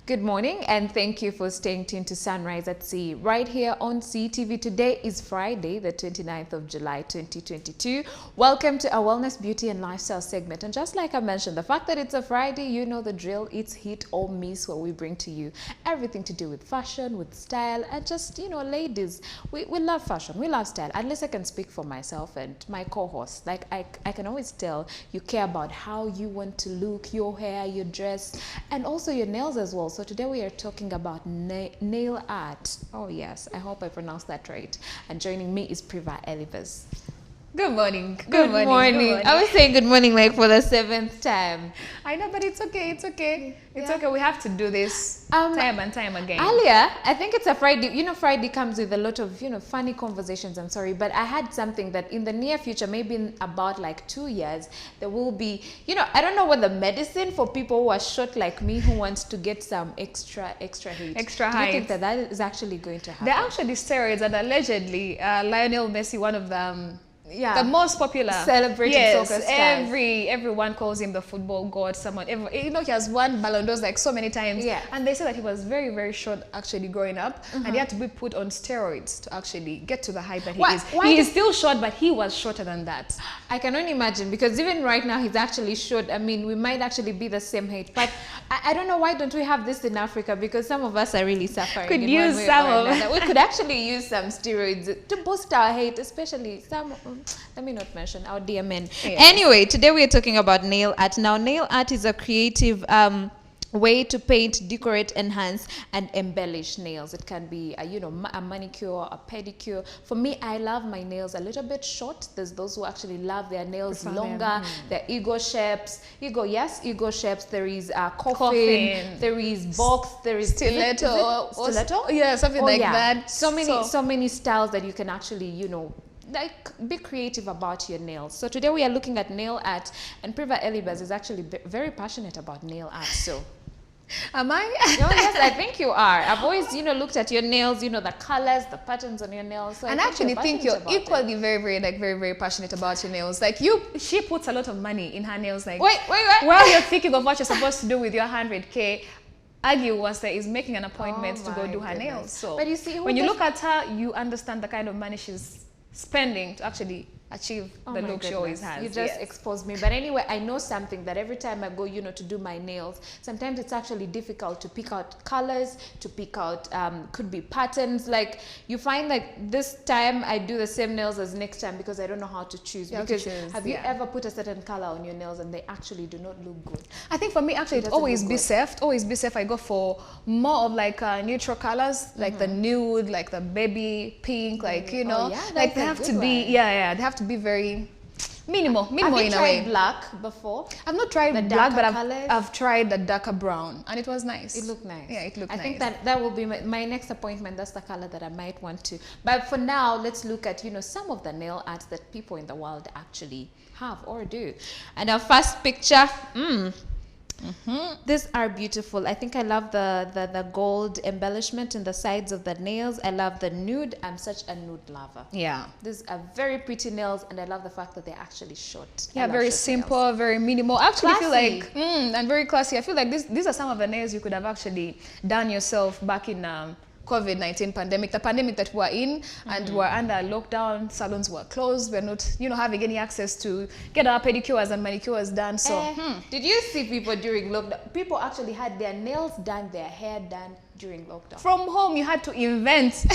Good morning and thank you for staying tuned to Sunrise at Sea right here on SEETV. Today is Friday, the 29th of July 2022. Welcome to our Wellness, Beauty and Lifestyle segment. And just like I mentioned, the fact that it's a Friday, you know the drill. It's hit or miss where we bring to you everything to do with fashion, with style, and just, you know, ladies, we love fashion, we love style. At least I can speak for myself and my co-host. Like I can always tell you care about how you want to look, your hair, your dress, and also your nails as well. So today we are talking about nail art. Oh yes, I hope I pronounced that right. And joining me is Priva Elivers. Good morning. Good morning. I was saying good morning like for the 7th time. I know, but it's okay. It's okay. It's okay. We have to do this time and time again. Earlier, I think it's a Friday. You know, Friday comes with a lot of, you know, funny conversations. I'm sorry, but I had something that in the near future, maybe in about like 2 years, there will be, you know, I don't know what the medicine for people who are short like me who wants to get some extra height. Extra height. Do you think height. that is actually going to happen? There are actually steroids, and allegedly, Lionel Messi, one of them. Yeah, the most popular celebrating soccer stars. Everyone calls him the football god. You know, he has won Ballon d'Ors like so many times. Yeah. And they say that he was very, very short actually growing up, and he had to be put on steroids to actually get to the height that he is. He is still short, but he was shorter than that. I can only imagine, because even right now he's actually short. I mean, we might actually be the same height, but I don't know, why don't we have this in Africa? Because some of us are really suffering. Could use some of it. We could actually use some steroids to boost our height, especially some. Let me not mention our dear men. Yeah. Anyway, today we are talking about nail art. Now, nail art is a creative way to paint, decorate, enhance, and embellish nails. It can be you know, a manicure, a pedicure. For me, I love my nails a little bit short. There's those who actually love their nails longer. Their ego shapes. Ego shapes. There is coffin. There is box. There is stiletto. Stiletto? Yeah, something like that. So many styles that you can actually, you know, like be creative about your nails. So today we are looking at nail art, and Priva Elibas is actually very passionate about nail art. So am I? No, yes, I think you are. I've always, you know, looked at your nails, you know, the colors, the patterns on your nails. So and I actually think you're equally very passionate about your nails. Like she puts a lot of money in her nails. Like wait. While you're thinking of what you're supposed to do with your 100K, Aggie was there is making an appointment to go do her nails. So but you see, when you look at her, you understand the kind of money she's spending to actually achieve the look she always has. You just exposed me. But anyway, I know something that every time I go, you know, to do my nails, sometimes it's actually difficult to pick out colors, to pick out, could be patterns. Like you find like this time I do the same nails as next time because I don't know how to choose. Because have you ever put a certain color on your nails and they actually do not look good? I think for me, actually, it's always be safe. Always be safe. I go for more of like neutral colors, like the nude, like the baby pink, like, you know, like they have to be, they have to be very minimal in a way. Have you tried black before? I've not tried black, but I've tried the darker brown, and it was nice. It looked nice. Yeah, it looked nice. I think that will be my next appointment. That's the color that I might want to. But for now, let's look at, you know, some of the nail arts that people in the world actually have or do. And our first picture, these are beautiful. I think I love the gold embellishment in the sides of the nails. I love the nude. I'm such a nude lover. Yeah, these are very pretty nails, and I love the fact that they're actually short. Yeah, very simple, nails. Very minimal. Actually, I feel like and very classy. I feel like these are some of the nails you could have actually done yourself back in COVID-19 pandemic, the pandemic that we're in, and we're under lockdown. Salons were closed. We're not, you know, having any access to get our pedicures and manicures done. So, did you see people during lockdown? People actually had their nails done, their hair done during lockdown. From home, you had to invent,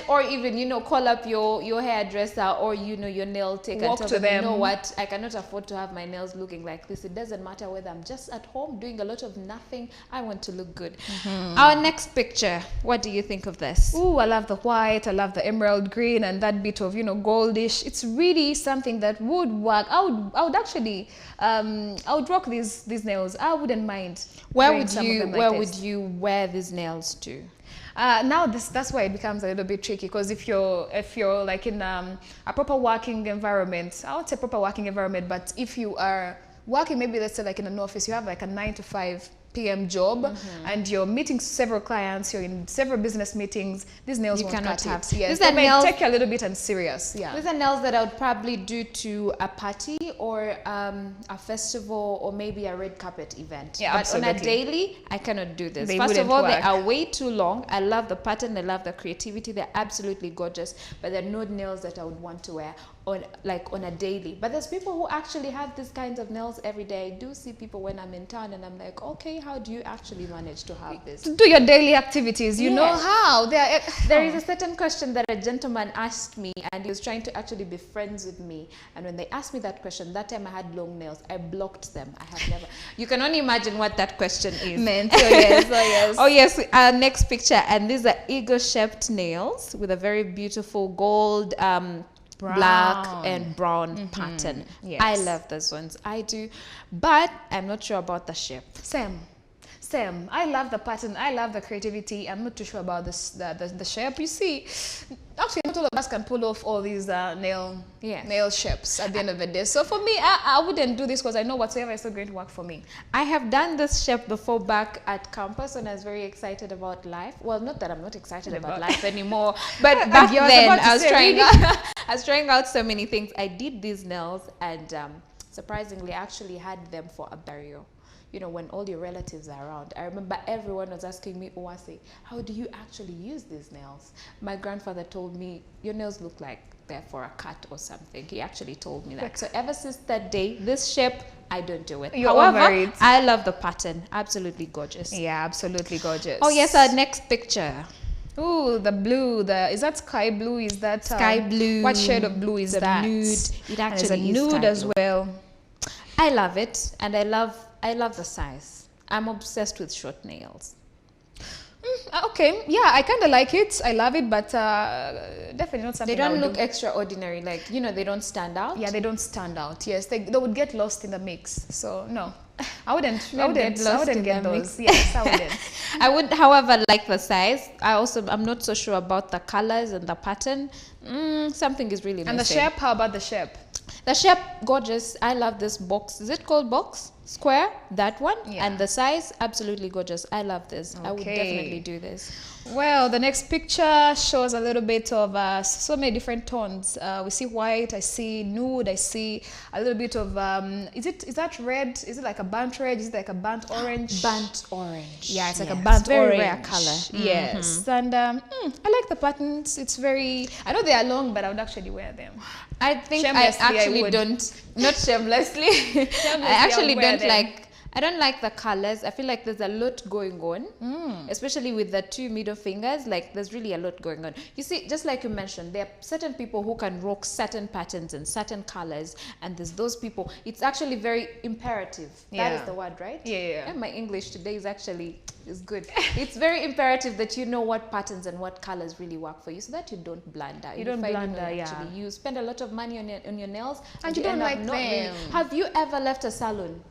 or even, you know, call up your hairdresser or, you know, your nail taker. Walk to them. You know what? I cannot afford to have my nails looking like this. It doesn't matter whether I'm just at home doing a lot of nothing. I want to look good. Our next picture. What do you think of this? Ooh, I love the white. I love the emerald green and that bit of, you know, goldish. It's really something that would work. I would actually, I would rock these nails. I wouldn't mind. Where would you wear these nails to? Now that's why it becomes a little bit tricky, because if you're like in a proper working environment, I would say proper working environment, but if you are working, maybe let's say like in an office, you have like a 9 to 5 p.m. job and you're meeting several clients, you're in several business meetings, these nails won't cannot cut have. it. Yes, These are they may nails, take you a little bit and serious. Yeah. these are nails that I would probably do to a party or a festival or maybe a red carpet event. Yeah, but absolutely. on a daily, I cannot do this. They First of wouldn't all, they work. are way too long. I love the pattern, I love the creativity. They're absolutely gorgeous, but they're no nails that I would want to wear on a daily. But there's people who actually have these kinds of nails every day. I do see people when I'm in town and I'm like, okay, how do you actually manage to have this? Do your daily activities. You know Yes. how. There is a certain question that a gentleman asked me, and he was trying to actually be friends with me. And when they asked me that question, that time I had long nails. I blocked them. I have never. You can only imagine what that question is. meant. Oh, yes. Oh, yes. Oh yes. Our next picture, and these are eagle-shaped nails with a very beautiful gold, black and brown pattern. Yes. I love those ones. I do, but I'm not sure about the shape. Same. I love the pattern. I love the creativity. I'm not too sure about this, the shape. You see, actually, not all of us can pull off all these nail shapes at the end of the day. So for me, I wouldn't do this because I know whatsoever is not going to work for me. I have done this shape before back at campus when I was very excited about life. Well, not that I'm not excited about life anymore, but back then I was trying out so many things. I did these nails and surprisingly actually had them for a burial. You know, when all your relatives are around. I remember everyone was asking me, Uwase, how do you actually use these nails? My grandfather told me, your nails look like they're for a cat or something. He actually told me that. So ever since that day, this shape, I don't do it. However, I love the pattern. Absolutely gorgeous. Yeah, absolutely gorgeous. Oh yes, our next picture. Ooh, the blue. Is that sky blue? Is that sky blue? What shade of blue is that? Nude. It actually is a nude as well. I love it, and I love the size. I'm obsessed with short nails. Okay, yeah, I kind of like it. I love it, but definitely not something. They don't look extraordinary, like, you know, they don't stand out. Yeah, they don't stand out. Yes, they would get lost in the mix. So no, I wouldn't get those. Yes, I wouldn't. I would, however, like the size. I'm not so sure about the colors and the pattern. Something is really missing. And the shape, how about the shape? The shape, gorgeous. I love this box. Is it called box? Square? That one? Yeah. And the size, absolutely gorgeous. I love this. Okay. I would definitely do this. Well, the next picture shows a little bit of so many different tones. We see white, I see nude, I see a little bit of, is that red? Is it like a burnt red? Is it like a burnt orange? Burnt orange. Yeah, it's like a burnt very orange. rare color. Yes. And I like the patterns. It's very, I know they are long, but I would actually wear them. I think I actually don't, not shamelessly. I don't like the colors. I feel like there's a lot going on, especially with the two middle fingers. Like, there's really a lot going on. You see, just like you mentioned, there are certain people who can rock certain patterns and certain colors, and there's those people. It's actually very imperative. Yeah. That is the word, right? Yeah. And my English today is good. It's very imperative that you know what patterns and what colors really work for you, so that you don't blunder. You spend a lot of money on your nails, and you don't like them. Really. Have you ever left a salon?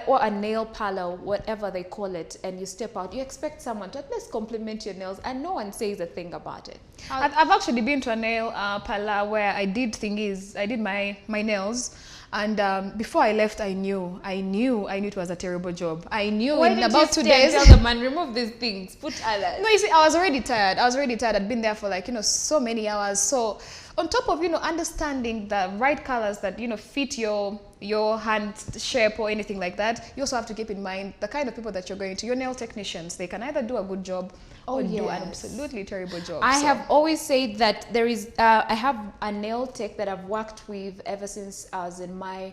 Or a nail parlor, whatever they call it, and you step out, you expect someone to at least compliment your nails, and no one says a thing about it. I've actually been to a nail parlor where I did my nails, and before I left, I knew it was a terrible job. I knew in about 2 days. Tell the man, remove these things, put others. No, you see, I was already tired. I'd been there for like, so many hours. So on top of, understanding the right colors that, fit your hand shape or anything like that, you also have to keep in mind the kind of people that you're going to. Your nail technicians, they can either do a good job or do an absolutely terrible job. I have always said that there is, I have a nail tech that I've worked with ever since I was in my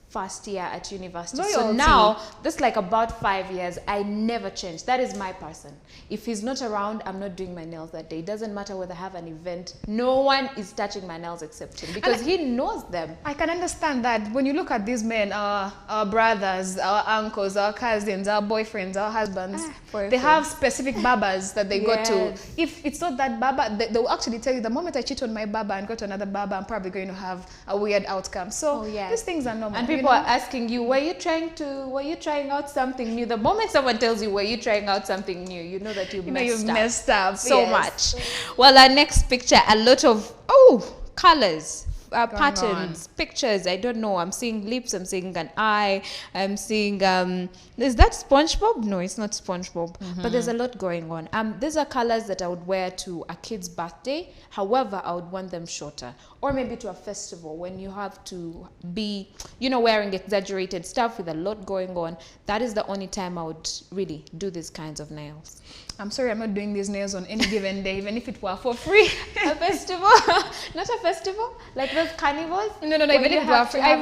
first year at university. So now, this like about 5 years, I never change. That is my person. If he's not around, I'm not doing my nails that day. It doesn't matter whether I have an event. No one is touching my nails except him, because he knows them. I can understand that. When you look at these men, our brothers, our uncles, our cousins, our boyfriends, our husbands, they have specific barbers that they go to. If it's not that barber, they will actually tell you, the moment I cheat on my barber and go to another barber, I'm probably going to have a weird outcome. So these things are normal. And people are asking you, were you trying out something new? The moment someone tells you, were you trying out something new, you know that you've messed up so much. Well, our next picture, a lot of colors. patterns, pictures. I don't know. I'm seeing lips. I'm seeing an eye. I'm seeing. Is that SpongeBob? No, it's not SpongeBob. But there's a lot going on. These are colors that I would wear to a kid's birthday. However, I would want them shorter, or maybe to a festival when you have to be, wearing exaggerated stuff with a lot going on. That is the only time I would really do these kinds of nails. I'm sorry, I'm not doing these nails on any given day, even if it were for free. A festival? Not a festival? Like those carnivals? No, even if it were free. I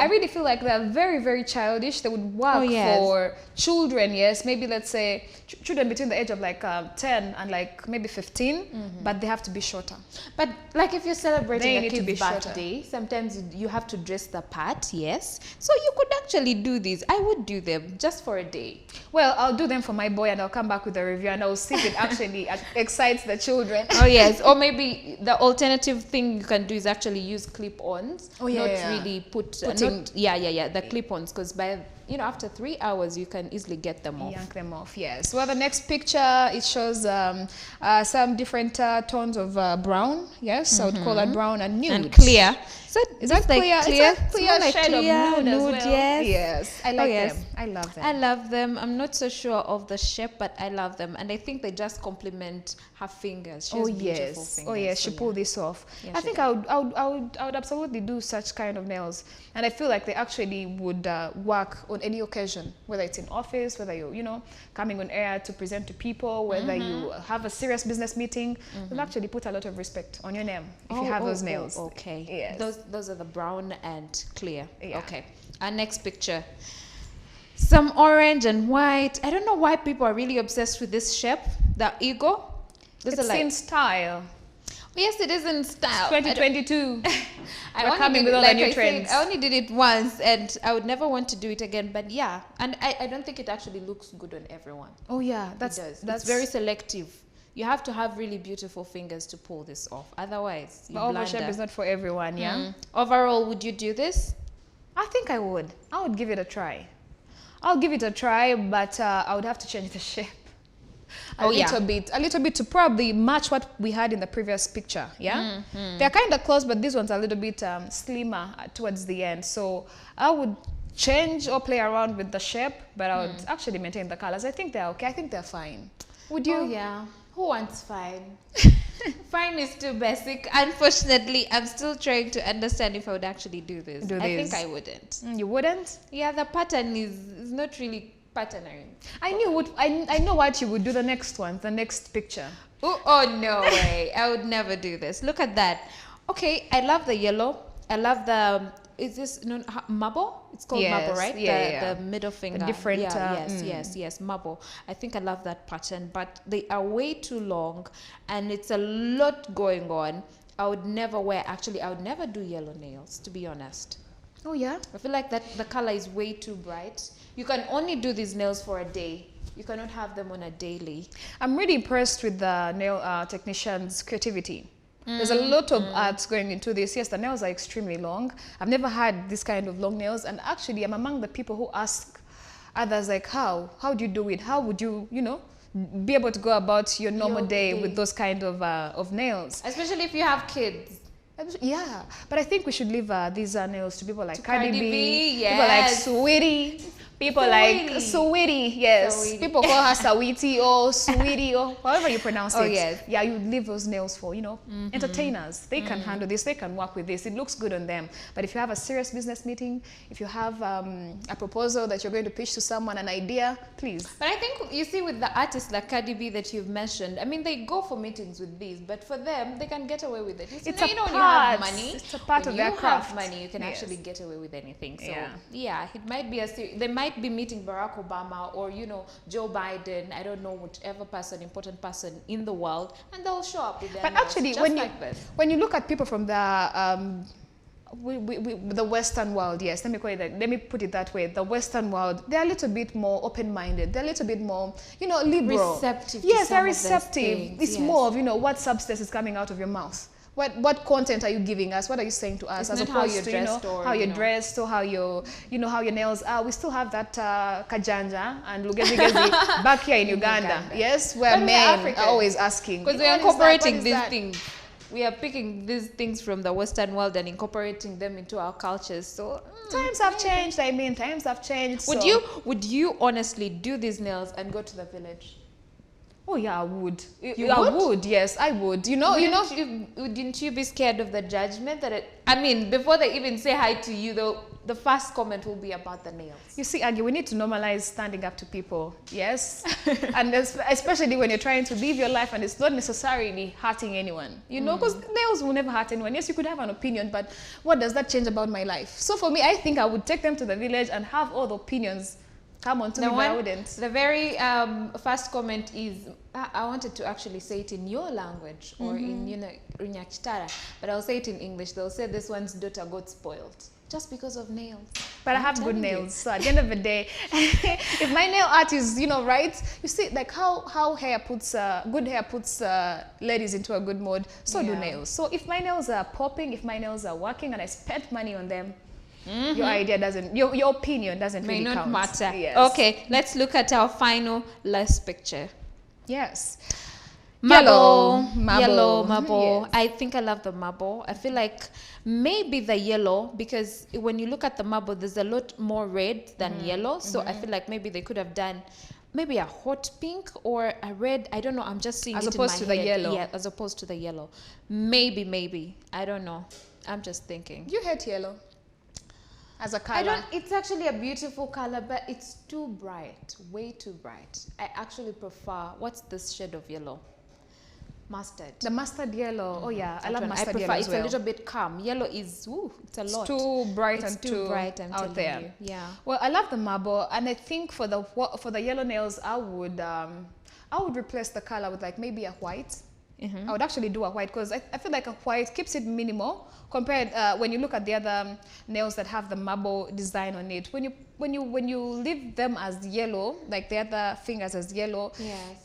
really feel like they're very, very childish. They would work for children, yes. Maybe let's say children between the age of like 10 and like maybe 15, but they have to be shorter. But like if you're celebrating a kid's birthday, sometimes you have to dress the part, yes. So you could actually do these. I would do them just for a day. Well, I'll do them for my boy and I'll come back with a review and I'll see if it actually excites the children. Oh yes, or maybe the alternative thing you can do is actually use clip-ons. Oh yeah, not really put the clip-ons, because by after 3 hours you can easily get them off. Yank them off, yes. Well, the next picture, it shows some different tones of brown. Yes, I would call that brown and nude. And clear. So is that clear? Clear? It's a clear shade of nude as well. Yes. I like them. I love them. I love them. I'm not so sure of the shape, but I love them. And I think they just complement her fingers. She has beautiful fingers. Oh yes, she pulled this off. Yeah, I think I would absolutely do such kind of nails. And I feel like they actually would work on any occasion, whether it's in office, whether you're, coming on air to present to people, whether you have a serious business meeting. They'll actually put a lot of respect on your name if you have those nails. Okay. Yes. Those are the brown and clear. Yeah. Okay. Our next picture. Some orange and white. I don't know why people are really obsessed with this shape. The eagle. It's in style. Yes, it is in style. 2022. We're coming with all the new trends. I only did it once and I would never want to do it again. But yeah, and I don't think it actually looks good on everyone. Oh yeah, that's very selective. You have to have really beautiful fingers to pull this off. Otherwise, you blunder. The oval shape is not for everyone, yeah? Overall, would you do this? I think I would. I would give it a try. I'll give it a try, but I would have to change the shape. A little bit to probably match what we had in the previous picture, yeah? They're kind of close, but this one's a little bit slimmer towards the end. So I would change or play around with the shape, but I would actually maintain the colors. I think they're okay. I think they're fine. Would you? Oh yeah. Who wants fine? Fine is too basic. Unfortunately, I'm still trying to understand if I would actually do this. I think I wouldn't. You wouldn't? Yeah, the pattern is not really patterning. I know what you would do the next one, the next picture. Oh no way. I would never do this. Look at that. Okay, I love the yellow. I love the is this marble? It's called marble, right? The middle finger. The different. Yes, marble. I think I love that pattern, but they are way too long, and it's a lot going on. I would never do yellow nails, to be honest. Oh yeah. I feel like that the color is way too bright. You can only do these nails for a day. You cannot have them on a daily. I'm really impressed with the nail technician's creativity. There's a lot of arts going into this. Yes, the nails are extremely long. I've never had this kind of long nails, and actually I'm among the people who ask others like, how do you do it? How would you, be able to go about your normal day with those kind of nails? Especially if you have kids. Yeah, but I think we should leave these nails to people like Cardi B, yes. People like Sweetie, people like Sweetie, yes. Sweetie. People call her Sawiti or Sweetie or however you pronounce it. Yes. Yeah, you leave those nails for, entertainers. They can handle this, they can work with this. It looks good on them. But if you have a serious business meeting, if you have a proposal that you're going to pitch to someone, an idea, please. But I think, you see, with the artists like Cardi B that you've mentioned, I mean, they go for meetings with these, but for them, they can get away with it. It's when you have money. It's a part of their craft. When you have money, you can actually get away with anything. So, yeah, it might be they might be meeting Barack Obama or, Joe Biden, I don't know, whichever important person in the world, and they'll show up with their nails, actually, when you look at people from the the Western world, yes, let me put it that way. The Western world, they're a little bit more open-minded. They're a little bit more, liberal. Receptive. Yes, they're receptive. It's more of, what substance is coming out of your mouth. What content are you giving us? What are you saying to us? It's as opposed to how you're dressed or how your how your nails are. We still have that kajanja and lugezi back here in Uganda. Yes, where men are always asking. Because we're incorporating these things. we are picking these things from the Western world and incorporating them into our cultures. So times have changed. I mean, times have changed. Would you honestly do these nails and go to the village? Oh yeah, I would. You I would? would. Yes, I would. Wouldn't you be scared of the judgment I mean, before they even say hi to you, the first comment will be about the nails. You see, Aggie, we need to normalize standing up to people. Yes, and especially when you're trying to live your life and it's not necessarily hurting anyone. You know, because nails will never hurt anyone. Yes, you could have an opinion, but what does that change about my life? So for me, I think I would take them to the village and have all the opinions come on to me, but I wouldn't. The very first comment is, I wanted to actually say it in your language or in, Runyakitara, but I'll say it in English. They'll say this one's daughter got spoiled just because of nails. But I have good nails, so at the end of the day, if my nail art is, right, you see, like how hair puts, good hair puts ladies into a good mood, so do nails. So if my nails are popping, if my nails are working and I spent money on them, your idea doesn't, your opinion doesn't really count. May not matter. Yes. Okay, let's look at our final last picture. Yes. Marble. Marble. Yellow marble. Yes. I think I love the marble. I feel like maybe the yellow, because when you look at the marble, there's a lot more red than yellow. So I feel like maybe they could have done maybe a hot pink or a red. I don't know. I'm just seeing as it in my opposed to the head. yellow. Yeah, as opposed to the yellow. Maybe. I don't know. I'm just thinking. You hate yellow as a color. It's actually a beautiful color, but it's too bright, way too bright. I actually prefer, what's this shade of yellow? Mustard. The mustard yellow. Oh yeah, I love mustard I prefer yellow as it's well. a little bit calm. Yellow is, it's a lot. It's too bright It's and too bright, I'm out telling there. you. Yeah. Well, I love the marble, and I think for the yellow nails, I would replace the color with like maybe a white. I would actually do a white because I feel like a white keeps it minimal compared when you look at the other nails that have the marble design on it. When you leave them as yellow, like the other fingers as yellow,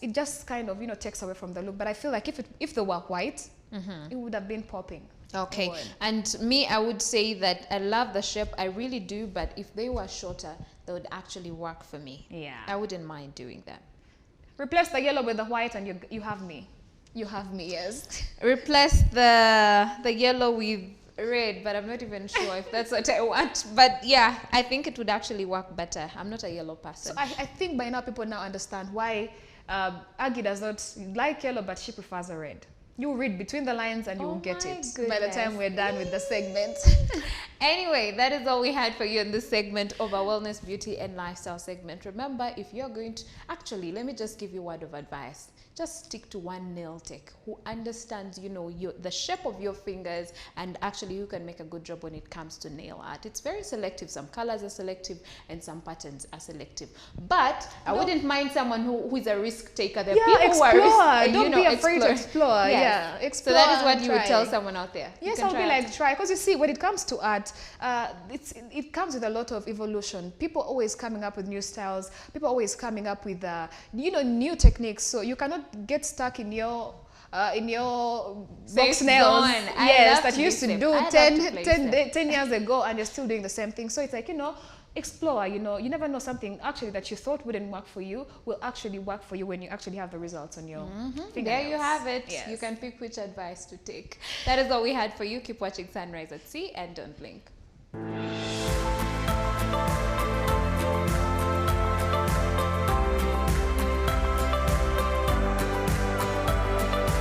it just kind of takes away from the look. But I feel like if they were white, it would have been popping. Okay, and me, I would say that I love the shape, I really do, but if they were shorter, they would actually work for me. Yeah, I wouldn't mind doing that. Replace the yellow with the white, and you have me. You have me, yes. Replace the yellow with red, but I'm not even sure if that's what I want. But yeah, I think it would actually work better. I'm not a yellow person. So I think by now people now understand why Aggie does not like yellow, but she prefers a red. You read between the lines and you will get it by the time we're done with the segment. Anyway, that is all we had for you in this segment of our wellness, beauty and lifestyle segment. Remember, if you're going to, actually, let me just give you a word of advice. Just stick to one nail tech who understands, the shape of your fingers, and actually who can make a good job when it comes to nail art. It's very selective. Some colors are selective and some patterns are selective. But I wouldn't mind someone who is a risk taker. There are people who are risk, don't be afraid to explore. Yes. Yeah, explore. So that is what you would tell someone out there. Yes, I'll be like, try. Because you see, when it comes to art, it comes with a lot of evolution. People always coming up with new styles. People always coming up with new techniques. So you cannot get stuck in your box nails, that you used to do 10 years ago, and you're still doing the same thing. So it's like, explore. You never know, something actually that you thought wouldn't work for you will actually work for you when you actually have the results on your fingernails. There you have it. Yes. You can pick which advice to take. That is all we had for you. Keep watching Sunrise at Sea and don't blink.